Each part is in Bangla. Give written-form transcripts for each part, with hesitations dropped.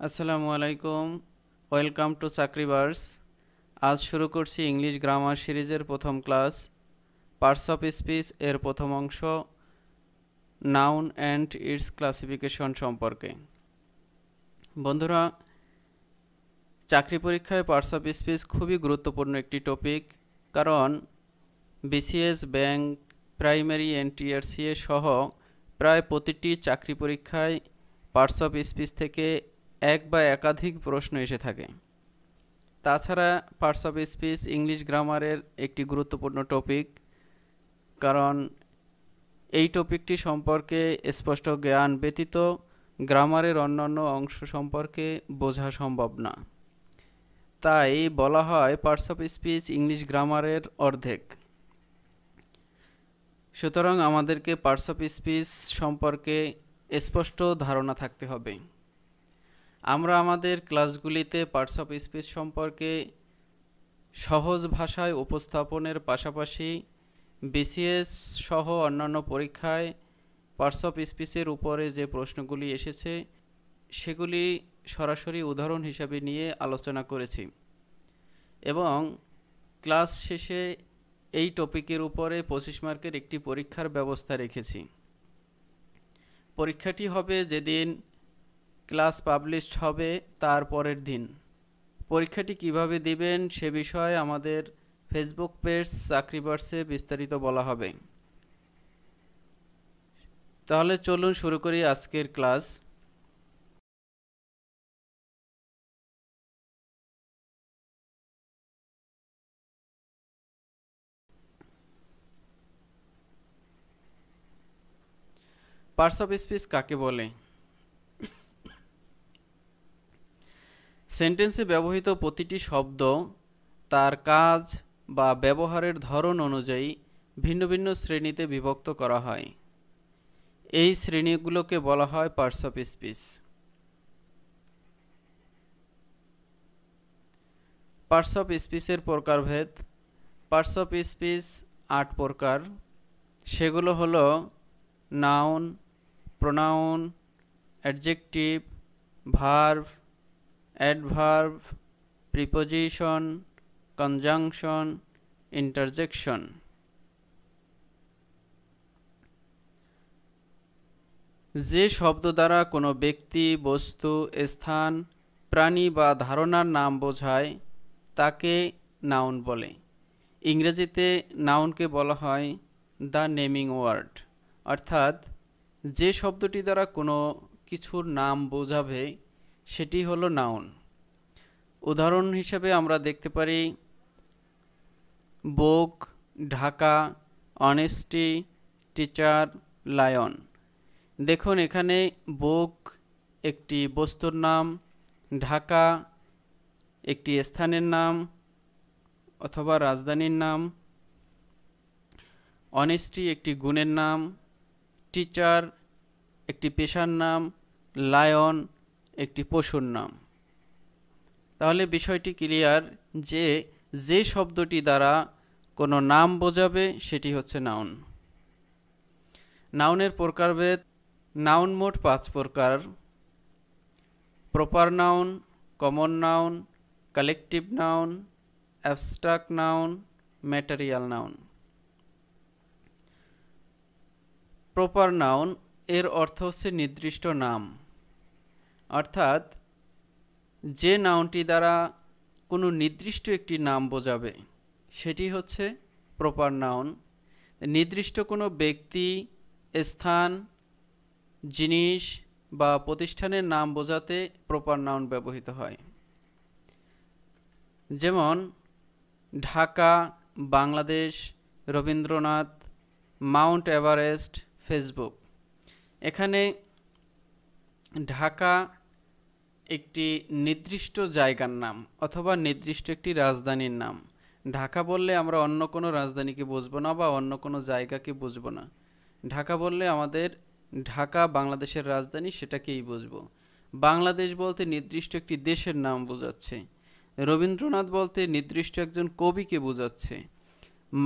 আসসালামু আলাইকুম, ওয়েলকাম টু চাকরিবার্স। আজ শুরু করছি ইংলিশ গ্রামার সিরিজের প্রথম ক্লাস, পার্টস অফ স্পিচ এর প্রথম অংশ, নাউন অ্যান্ড ইটস ক্লাসিফিকেশন সম্পর্কে। বন্ধুরা, চাকরি পরীক্ষায় পার্টস অফ স্পিচ খুবই গুরুত্বপূর্ণ একটি টপিক, কারণ বিসিএস, ব্যাংক, প্রাইমারি, এনটিআরসিএ সহ প্রায় প্রতিটি চাকরি পরীক্ষায় পার্টস অফ স্পিচ থেকে এক বা একাধিক প্রশ্ন এসে থাকে। তাছাড়া পার্টস অফ স্পিচ ইংলিশ গ্রামারের একটি গুরুত্বপূর্ণ টপিক, কারণ এই টপিকটি সম্পর্কে স্পষ্ট জ্ঞান ব্যতীত গ্রামারের অন্যান্য অংশ সম্পর্কে বোঝা সম্ভব না। তাই বলা হয় পার্টস অফ স্পিচ ইংলিশ গ্রামারের অর্ধেক। সুতরাং আমাদেরকে পার্টস অফ স্পিচ সম্পর্কে স্পষ্ট ধারণা থাকতে হবে। আমরা আমাদের ক্লাসগুলিতে পার্টস অফ স্পিচ সম্পর্কে সহজ ভাষায় উপস্থাপনের পাশাপাশি বিসিএস সহ অন্যান্য পরীক্ষায় পার্টস অফ স্পিচের উপরে যে প্রশ্নগুলি এসেছে সেগুলি সরাসরি উদাহরণ হিসাবে নিয়ে আলোচনা করেছি এবং ক্লাস শেষে এই টপিকের উপরে 25 মার্কের একটি পরীক্ষার ব্যবস্থা রেখেছি। পরীক্ষাটি হবে যেদিন ক্লাস পাবলিশড হবে তার পরের দিন। পরীক্ষাটি কিভাবে দিবেন সে বিষয়ে আমাদের ফেসবুক পেজ চাকরিবার্সে বিস্তারিত বলা হবে। তাহলে চলুন শুরু করি আজকের ক্লাস। পার্টস অফ স্পিচ কাকে বলে? সেন্টেন্সে ব্যবহৃত প্রতিটি শব্দ তার কাজ বা ব্যবহারের ধরন অনুযায়ী ভিন্ন ভিন্ন শ্রেণীতে বিভক্ত করা হয়। এই শ্রেণীগুলোকে বলা হয় parts of speech. Parts of স্পিচের প্রকারভেদ। পার্টস অফ স্পিচ 8 প্রকার। সেগুলো হলো noun, pronoun, adjective, verb, adverb, preposition, conjunction, interjection. যে শব্দ দ্বারা কোনো ব্যক্তি, বস্তু, স্থান, প্রাণী বা ধারণার নাম বোঝায় তাকে নাউন বলে। ইংরেজিতে নাউনকে বলা হয় দ্য নেমিং ওয়ার্ড, অর্থাৎ যে শব্দটি দ্বারা কোনো কিছুর নাম বোঝাবে সেটি হলো নাউন। উদাহরণ হিসেবে আমরা দেখতে পারি বুক, ঢাকা, অনেস্টি, টিচার, লায়ন। দেখুন এখানে বুক একটি বস্তুর নাম, ঢাকা একটি স্থানের নাম অথবা রাজধানীর নাম, অনেস্টি একটি গুণের নাম, টিচার একটি পেশার নাম, লায়ন একটি পশুর নাম। তাহলে বিষয়টি ক্লিয়ার যে যে শব্দটি দ্বারা কোনো নাম বোঝাবে সেটি হচ্ছে নাউন। নাউনের প্রকারভেদ। নাউন মোট 5 প্রকার: proper noun, common noun, collective noun, abstract noun, material noun. Proper noun এর অর্থ হচ্ছে নির্দিষ্ট নাম, অর্থাৎ যে নাউনটি দ্বারা কোনো নির্দিষ্ট একটি নাম বোঝাবে সেটি হচ্ছে প্রপার নাউন। নির্দিষ্ট কোনো ব্যক্তি, স্থান, জিনিস বা প্রতিষ্ঠানের নাম বোঝাতে প্রপার নাউন ব্যবহৃত হয়। যেমন Dhaka, Bangladesh, Rabindranath, Mount Everest, Facebook. এখানে ঢাকা একটি নির্দিষ্ট জায়গার নাম অথবা নির্দিষ্ট একটি রাজধানীর নাম। ঢাকা বললে আমরা অন্য কোনো রাজধানীকে বুঝবো না বা অন্য কোনো জায়গাকে বুঝবো না। ঢাকা বললে আমাদের ঢাকা বাংলাদেশের রাজধানী সেটাকেই বুঝবো। বাংলাদেশ বলতে নির্দিষ্ট একটি দেশের নাম বোঝাচ্ছে। রবীন্দ্রনাথ বলতে নির্দিষ্ট একজন কবিকে বোঝাচ্ছে।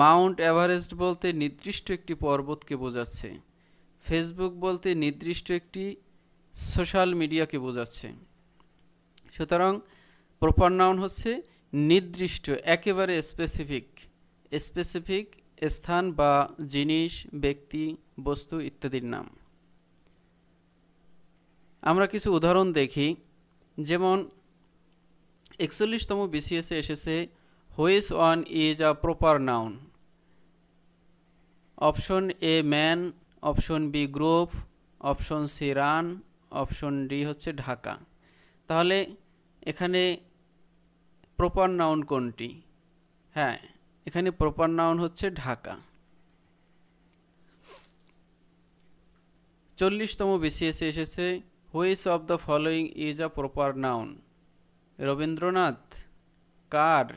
মাউন্ট এভারেস্ট বলতে নির্দিষ্ট একটি পর্বতকে বোঝাচ্ছে। ফেসবুক বলতে নির্দিষ্ট একটি সোশ্যাল মিডিয়াকে বোঝাচ্ছে। সুতরাং প্রপার নাউন হচ্ছে নির্দিষ্ট, একেবারে স্পেসিফিক স্থান বা জিনিস, ব্যক্তি, বস্তু ইত্যাদির নাম। আমরা কিছু উদাহরণ দেখি। যেমন 41তম বিসিএসে এসেছে which one is a proper noun. Option A man, option B group, option C run, option D হচ্ছে ঢাকা। তাহলে এখানে প্রপার নাউন কোনটি? হ্যাঁ, এখানে প্রপার নাউন হচ্ছে ঢাকা। 40তম বিসিএসে এসেছে which of the following is a proper noun. Rabindranath, car,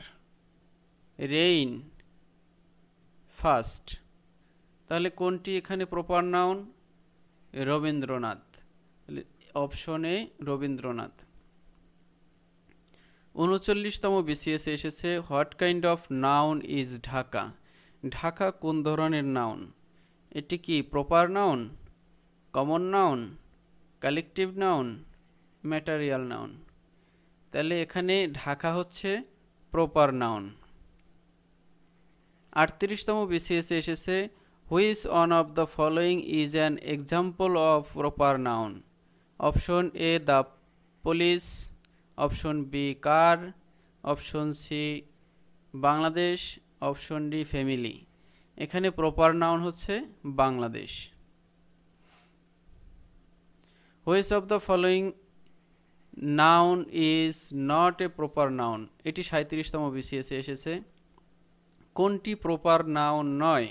rain, first. তাহলে কোনটি এখানে প্রপার নাউন? রবীন্দ্রনাথ। তাহলে অপশন এ রবীন্দ্রনাথ। 39তম বিসিএসে এসেছে what kind of noun is Dhaka. Dhaka কোন ধরনের নাউন? এটি কি proper noun, common noun, collective noun, material noun? তাহলে এখানে ঢাকা হচ্ছে প্রপার নাউন। 38তম বিসিএসে এসেছে which one of the following is an example of proper noun. Option A the police, option B car, option C Bangladesh, option D family. এখানে প্রপার নাউন হচ্ছে Bangladesh. Which of the following noun is not a proper noun. এটি 37তম বিসিএসে এসেছে। কোনটি প্রপার নাউন নয়?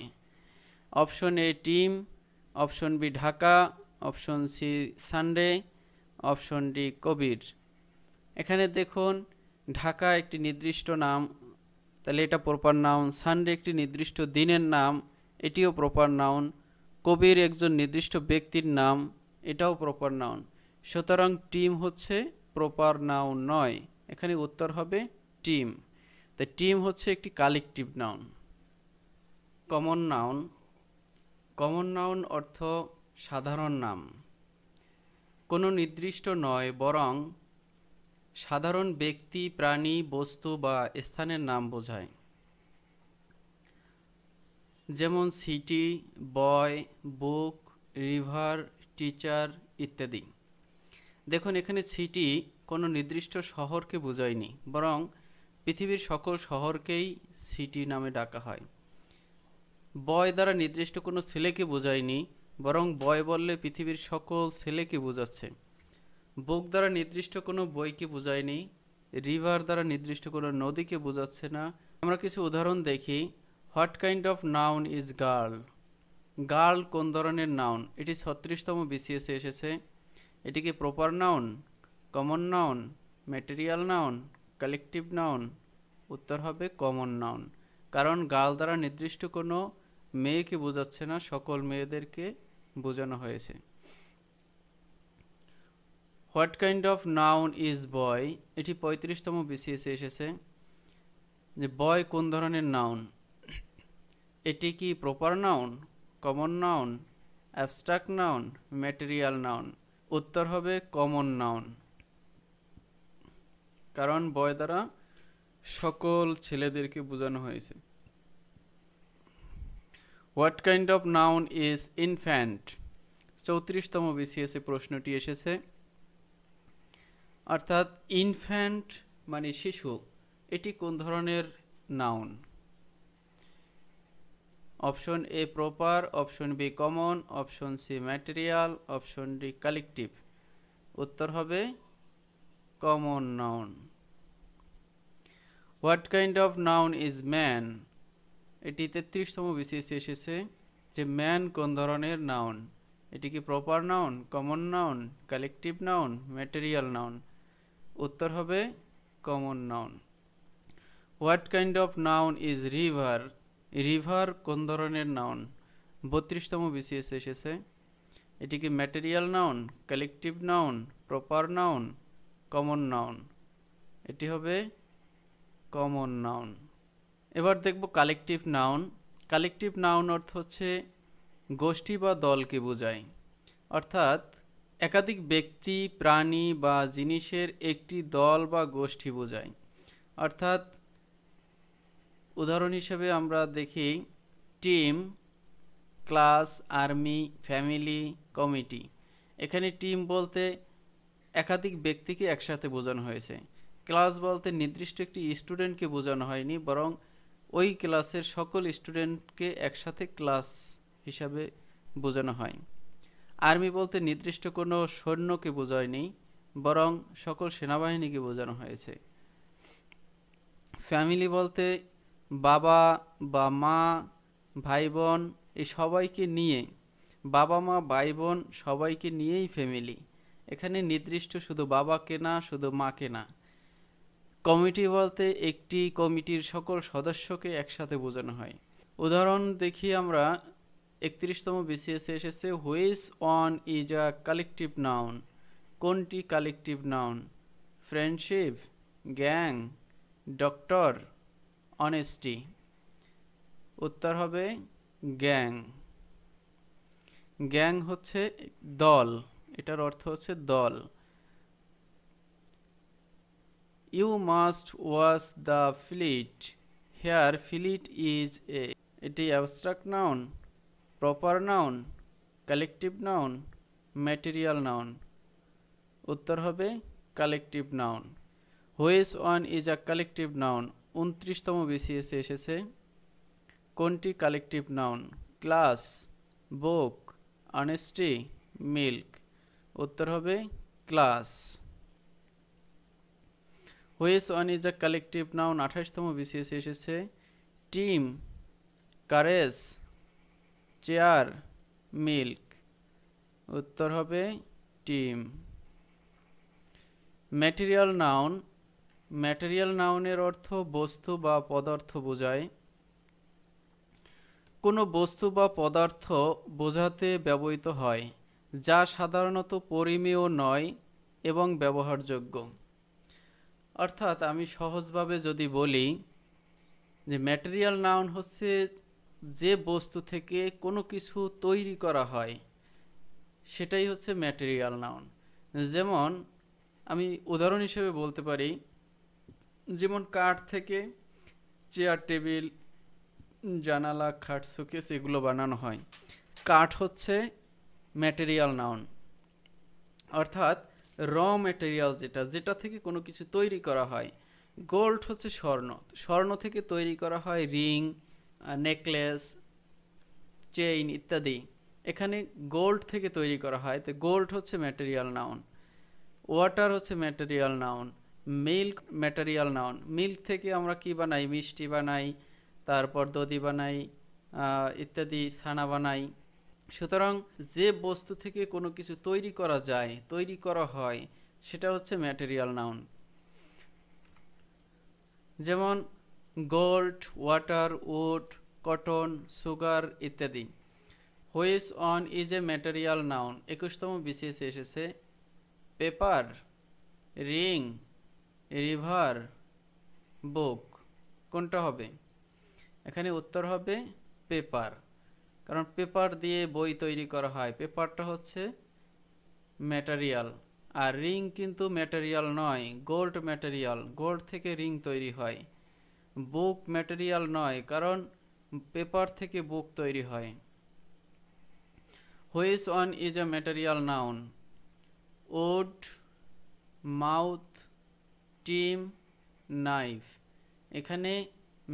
Option A team, option B Dhaka, option C Sunday, option D Kabir. এখানে দেখুন ঢাকা একটি নির্দিষ্ট নাম, তাহলে এটা প্রপার নাউন। সানডে একটি নির্দিষ্ট দিনের নাম, এটিও প্রপার নাউন। কবির একজন নির্দিষ্ট ব্যক্তির নাম, এটাও প্রপার নাউন। সুতরাং টিম হচ্ছে প্রপার নাউন নয়, এখানে উত্তর হবে টিম। তাই টিম হচ্ছে একটি collective noun. Common noun. Common noun অর্থ সাধারণ নাম, কোনো নির্দিষ্ট নয় বরং সাধারণ ব্যক্তি, প্রাণী, বস্তু বা স্থানের নাম বোঝায়। যেমন সিটি, বয়, বুক, রিভার, টিচার ইত্যাদি। দেখুন এখানে সিটি কোনো নির্দিষ্ট শহরকে বোঝায়নি, বরং পৃথিবীর সকল শহরকেই সিটি নামে ডাকা হয়। বয় দ্বারা নির্দিষ্ট কোনো ছেলেকে বোঝায়নি, বরং বয় বললে পৃথিবীর সকল ছেলেকে বোঝাচ্ছে। বুক দ্বারা নির্দিষ্ট কোনো বইকে বোঝায়নি, রিভার দ্বারা নির্দিষ্ট কোনো নদীকে বোঝাচ্ছে না। আমরা কিছু উদাহরণ দেখি। What kind of noun is girl. Girl কোন ধরনের নাউন? এটি 36তম বিসিএসে এসেছে। এটি কি proper noun, common noun, material noun, collective noun? উত্তর হবে কমন নাউন, কারণ গার্ল দ্বারা নির্দিষ্ট কোনো মেয়েকে বোঝাচ্ছে না, সকল মেয়েদেরকে বোঝানো হয়েছে। What kind of noun is boy. এটি 35তম বিসিএসে এসেছে যে বয় কোন ধরনের নাউন? এটি কি proper noun, common noun, abstract noun, material noun? উত্তর হবে কমন নাউন, কারণ বয় দ্বারা সকল ছেলেদেরকে বোঝানো হয়েছে। What kind of noun is infant. 34তম বিসিএসে প্রশ্নটি এসেছে, অর্থাৎ ইনফ্যান্ট মানে শিশু, এটি কোন ধরনের noun? Option A proper, option B common, option C material, option D collective. উত্তর হবে common noun. What kind of noun is man. এটি 33তম বিসিএসে এসেছে যে ম্যান কোন ধরনের নাউন? এটি কি proper noun, common noun, collective noun, material noun? উত্তর হবে common noun. What kind of noun is river. River কোন ধরনের নাউন? 32তম বিসিএসে এসেছে। এটি কি material noun, collective noun, proper noun, common noun? এটি হবে কমন নাউন। এবার দেখব কালেকটিভ নাউন। কালেকটিভ নাউন অর্থ হচ্ছে গোষ্ঠী বা দলকে বোঝায়, অর্থাৎ একাধিক ব্যক্তি, প্রাণী বা জিনিসের একটি দল বা গোষ্ঠী বোঝায়। অর্থাৎ উদাহরণ হিসেবে আমরা দেখি team, class, army, family, committee. এখানে টিম বলতে একাধিক ব্যক্তিকে একসাথে বোঝানো হয়েছে। ক্লাস বলতে নির্দিষ্ট একটি স্টুডেন্টকে বোঝানো হয়নি, বরং ওই ক্লাসের সকল স্টুডেন্টকে একসাথে ক্লাস হিসাবে বোঝানো হয়। আর্মি বলতে নির্দিষ্ট কোনো সৈন্যকে বোঝায়নি, বরং সকল সেনাবাহিনীকে বোঝানো হয়েছে। ফ্যামিলি বলতে বাবা বা মা, ভাই বোন এই সবাইকে নিয়ে, বাবা মা ভাই বোন সবাইকে নিয়েই ফ্যামিলি। এখানে নির্দিষ্ট শুধু বাবাকে না, শুধু মাকে না। কমিটি বলতে একটি কমিটির সকল সদস্যকে একসাথে বোঝানো হয়। উদাহরণ দেখি আমরা 31তম বিসিএসে এসেছে which one is a collective noun. কোনটি collective noun? Friendship, gang, doctor, honesty. উত্তর হবে গ্যাং। গ্যাং হচ্ছে দল, এটার অর্থ হচ্ছে দল। You must watch the fleet. Here fleet is এটি abstract noun, proper noun, collective noun, material noun. উত্তর হবে collective noun. Which one is a collective noun 29তম বিসিএসে এসেছে। কোনটি কালেকটিভ নাউন? Class, book, honesty, milk. উত্তর হবে class. Which one is a collective noun 28তম বিসিএসে এসেছে। Team, courage, chair, milk. উত্তর হবে টিম। Material noun. ম্যাটেরিয়াল নাউনের অর্থ বস্তু বা পদার্থ বোঝায়। কোনো বস্তু বা পদার্থ বোঝাতে ব্যবহৃত হয় যা সাধারণত পরিমেয় নয় এবং ব্যবহারযোগ্য। অর্থাৎ আমি সহজভাবে যদি বলি যে ম্যাটেরিয়াল নাউন হচ্ছে যে বস্তু থেকে কোনো কিছু তৈরি করা হয় সেটাই হচ্ছে ম্যাটেরিয়াল নাউন। যেমন আমি উদাহরণ হিসেবে বলতে পারি, যেমন কাঠ থেকে চেয়ার, টেবিল, জানালা, খাট, শোকেস এগুলো বানানো হয়। কাঠ হচ্ছে ম্যাটেরিয়াল নাউন। অর্থাৎ র ম্যাটেরিয়াল যেটা থেকে কোনো কিছু তৈরি করা হয়। গোল্ড হচ্ছে স্বর্ণ, স্বর্ণ থেকে তৈরি করা হয় রিং, নেকলেস, চেইন ইত্যাদি। এখানে গোল্ড থেকে তৈরি করা হয়, তো গোল্ড হচ্ছে ম্যাটেরিয়াল নাউন। ওয়াটার হচ্ছে material noun. Milk material noun. Milk থেকে আমরা কি বানাই? মিষ্টি বানাই, তারপর দধি বানাই, ইত্যাদি, ছানা বানাই। সুতরাং যে বস্তু থেকে কোনো কিছু তৈরি করা যায়, তৈরি করা হয়, সেটা হচ্ছে ম্যাটেরিয়াল নাউন। যেমন gold, water, wood, cotton, sugar ইত্যাদি। Which one is a material noun 21তম বিসিএসে এসেছে। Paper, ring, river, book. কোনটা হবে? এখানে উত্তর হবে পেপার, কারণ পেপার দিয়ে বই তৈরি করা হয়। পেপারটা হচ্ছে ম্যাটেরিয়াল। আর রিং কিন্তু ম্যাটেরিয়াল নয়, গোল্ড ম্যাটেরিয়াল, গোল্ড থেকে রিং তৈরি হয়। বুক ম্যাটেরিয়াল নয়, কারণ পেপার থেকে বুক তৈরি হয়। Which one is a material noun? Wood, mouth, team, knife. এখানে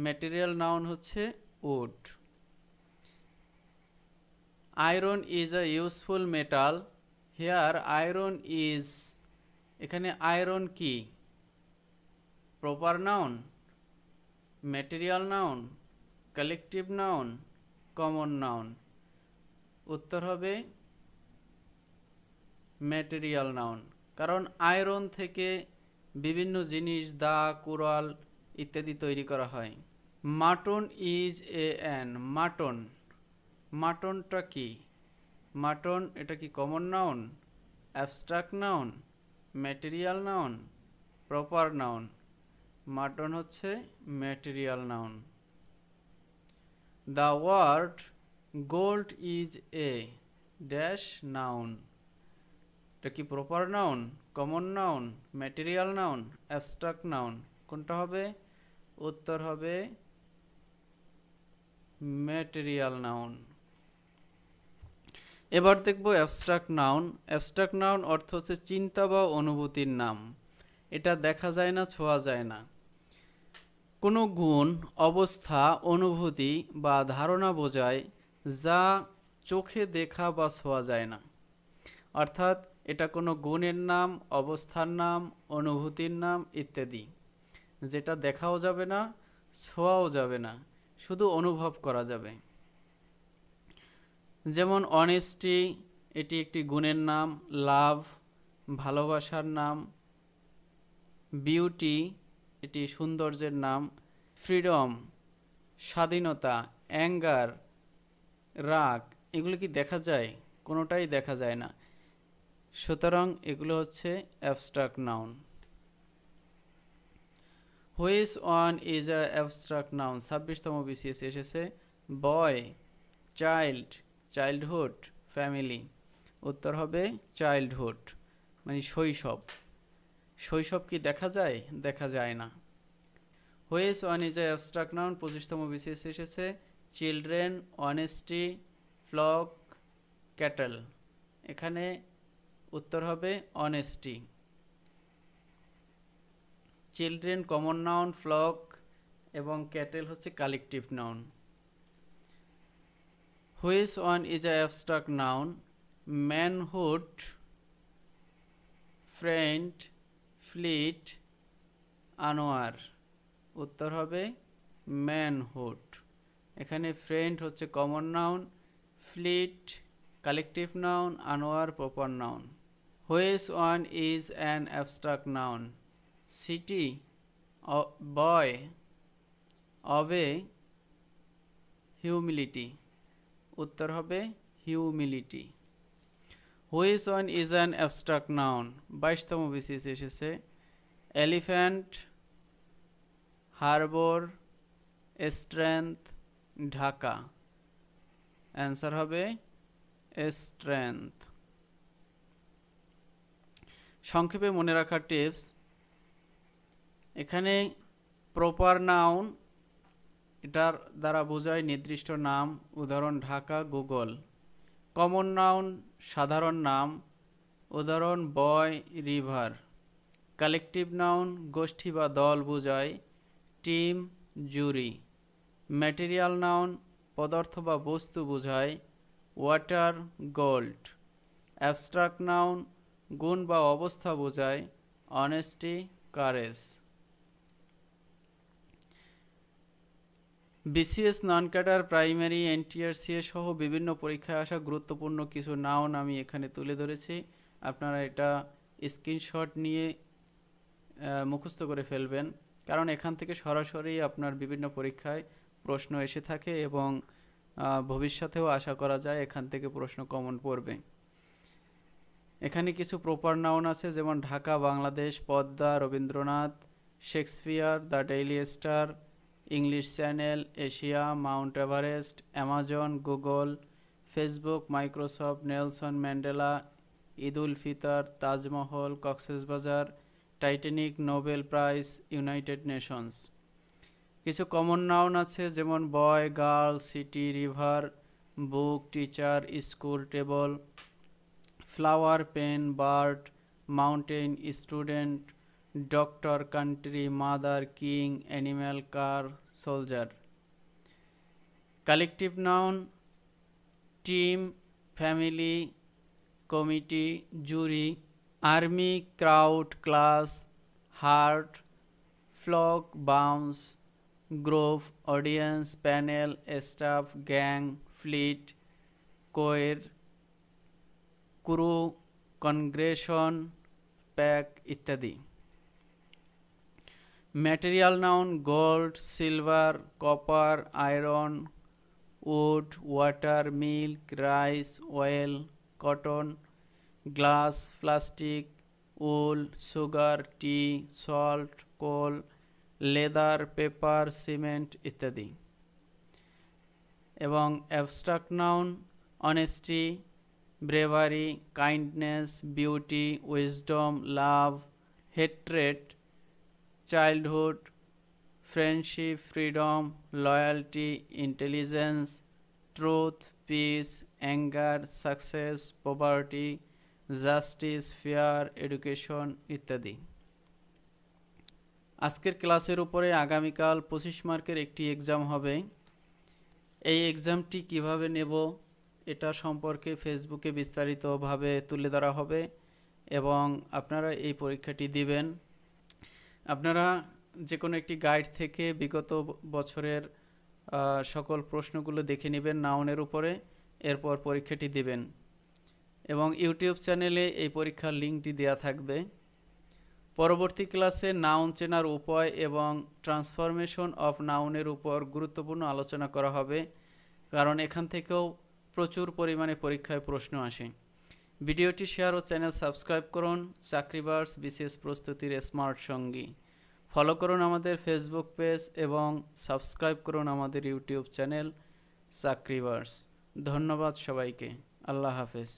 ম্যাটেরিয়াল নাউন হচ্ছে wood. Iron is a useful metal. Here iron is, এখানে আয়রন কি? Proper noun, material noun, collective noun, common noun. উত্তর হবে ম্যাটেরিয়াল নাউন, কারণ আয়রন থেকে বিভিন্ন জিনিস, দা, কুড়াল ইত্যাদি তৈরি করা হয়। Mutton is a an. Mutton, মাটনটা কি? মাটন এটা কি common noun, abstract noun, material noun, proper noun? Mutton হচ্ছে material noun. The word gold is a dash noun. এটা কি proper noun, common noun, material noun, abstract noun? কোনটা হবে? উত্তর হবে ম্যাটেরিয়াল নাউন। এবার দেখব অ্যাবস্ট্রাক্ট নাউন। অ্যাবস্ট্রাক্ট নাউন অর্থ হচ্ছে চিন্তা বা অনুভূতির নাম। এটা দেখা যায় না, ছোঁয়া যায় না। কোনো গুণ, অবস্থা, অনুভূতি বা ধারণা বোঝায় যা চোখে দেখা বা ছোঁয়া যায় না। অর্থাৎ এটা কোনো গুণের নাম, অবস্থার নাম, অনুভূতির নাম ইত্যাদি, যেটা দেখাও যাবে না, ছোঁয়াও যাবে না, শুধু অনুভব করা যাবে। যেমন অনেস্টি, এটি একটি গুণের নাম। লাভ, ভালোবাসার নাম। বিউটি, এটি সৌন্দর্যের নাম। ফ্রিডম, স্বাধীনতা। অ্যাঙ্গার, রাগ, এগুলো কি দেখা যায়? কোনোটাই দেখা যায় না। সুতরাং এগুলো হচ্ছে abstract noun. Which one is a abstract noun? 26তম বিসিএস এসেছে। Boy, child, childhood, family. উত্তর হবে চাইল্ডহুড, মানে শৈশব। শৈশব কি দেখা যায়? দেখা যায় না। Which one is a abstract noun? 25তম বিসিএস এসেছে। Children, honesty, flock, cattle. এখানে উত্তর হবে honesty. Children common noun, flock এবং ক্যাটেল হচ্ছে collective noun. Which one is a abstract noun? Manhood, friend, fleet, Anwar. উত্তর হবে ম্যানহুড। এখানে ফ্রেন্ড হচ্ছে common noun, fleet collective noun, Anwar proper noun. Which one is an abstract noun? City, boy, obey, humility. উত্তর হবে humility. Which one is an abstract noun? 22তম বিসিএস এসেছে। Elephant, harbour, strength, Dhaka. Answer হবে স্ট্রেংথ। সংক্ষেপে মনে রাখার টিপস, এখানে প্রপার নাউন, এটার দ্বারা বোঝায় নির্দিষ্ট নাম, উদাহরণ ঢাকা, গুগল। কমন নাউন সাধারণ নাম, উদাহরণ বয়, রিভার। কালেকটিভ নাউন গোষ্ঠী বা দল বোঝায়, টিম, জুরি। ম্যাটেরিয়াল নাউন পদার্থ বা বস্তু বোঝায়, ওয়াটার, গোল্ড। অ্যাবস্ট্রাক্ট নাউন গুণ বা অবস্থা বোঝায়, honesty, courage. BCS non cadre, primary, NTRCA সহ বিভিন্ন পরীক্ষায় আসা গুরুত্বপূর্ণ কিছু নাউন আমি এখানে তুলে ধরেছি। আপনারা এটা স্ক্রিনশট নিয়ে মুখস্থ করে ফেলবেন, কারণ এখান থেকে সরাসরি আপনার বিভিন্ন পরীক্ষায় প্রশ্ন এসে থাকে এবং ভবিষ্যতেও আশা করা যায় এখান থেকে প্রশ্ন কমন পড়বে। এখানে কিছু প্রপার নাউন আছে, যেমন Dhaka, Bangladesh, Padma, Rabindranath, Shakespeare, the Daily Star, English Channel, Asia, Mount Everest, Amazon, Google, Facebook, Microsoft, Nelson Mandela, Eid ul Fitr, Taj Mahal, Cox's Bazar, Titanic, Nobel Prize, United Nations. কিছু কমন নাউন আছে, যেমন boy, girl, city, river, book, teacher, school, table, flower, pen, bird, mountain, student, doctor, country, mother, king, animal, car, soldier. Collective noun team, family, committee, jury, army, crowd, class, herd, flock, bounce, Grove, audience, panel, staff, gang, fleet, choir, crew, congregation, pack ইত্যাদি। Material noun gold, silver, copper, iron, wood, water, milk, rice, oil, cotton, glass, plastic, wool, sugar, tea, salt, coal, leather, paper, cement ইত্যাদি। এবং abstract noun honesty, bravery, kindness, beauty, wisdom, love, hatred, childhood, friendship, freedom, loyalty, intelligence, truth, peace, anger, success, poverty, justice, fear, education ইত্যাদি। আজকের ক্লাসের উপরে আগামীকাল 25 মার্কের একটি এক্সাম হবে। এই এক্সামটি কিভাবে নেব এটা সম্পর্কে ফেসবুকে বিস্তারিতভাবে তুলে ধরা হবে এবং আপনারা এই পরীক্ষাটি দিবেন। আপনারা যে কোনো একটি গাইড থেকে বিগত বছরের সকল প্রশ্নগুলো দেখে নেবেন নাউনের উপরে, এরপর পরীক্ষাটি দিবেন এবং ইউটিউব চ্যানেলে এই পরীক্ষার লিঙ্কটি দেওয়া থাকবে। পরবর্তী ক্লাসে নাউন চেনার উপায় এবং ট্রান্সফরমেশন অফ নাউনের উপর গুরুত্বপূর্ণ আলোচনা করা হবে, কারণ এখান থেকেও প্রচুর পরিমাণে পরীক্ষায় প্রশ্ন আসে। ভিডিওটি শেয়ার ও চ্যানেল সাবস্ক্রাইব করুন। চাকরিবার্স বিশেষ প্রস্তুতির স্মার্ট সঙ্গী। ফলো করুন আমাদের ফেসবুক পেজ এবং সাবস্ক্রাইব করুন আমাদের ইউটিউব চ্যানেল চাকরিবার্স। ধন্যবাদ সবাইকে। আল্লাহ হাফেজ।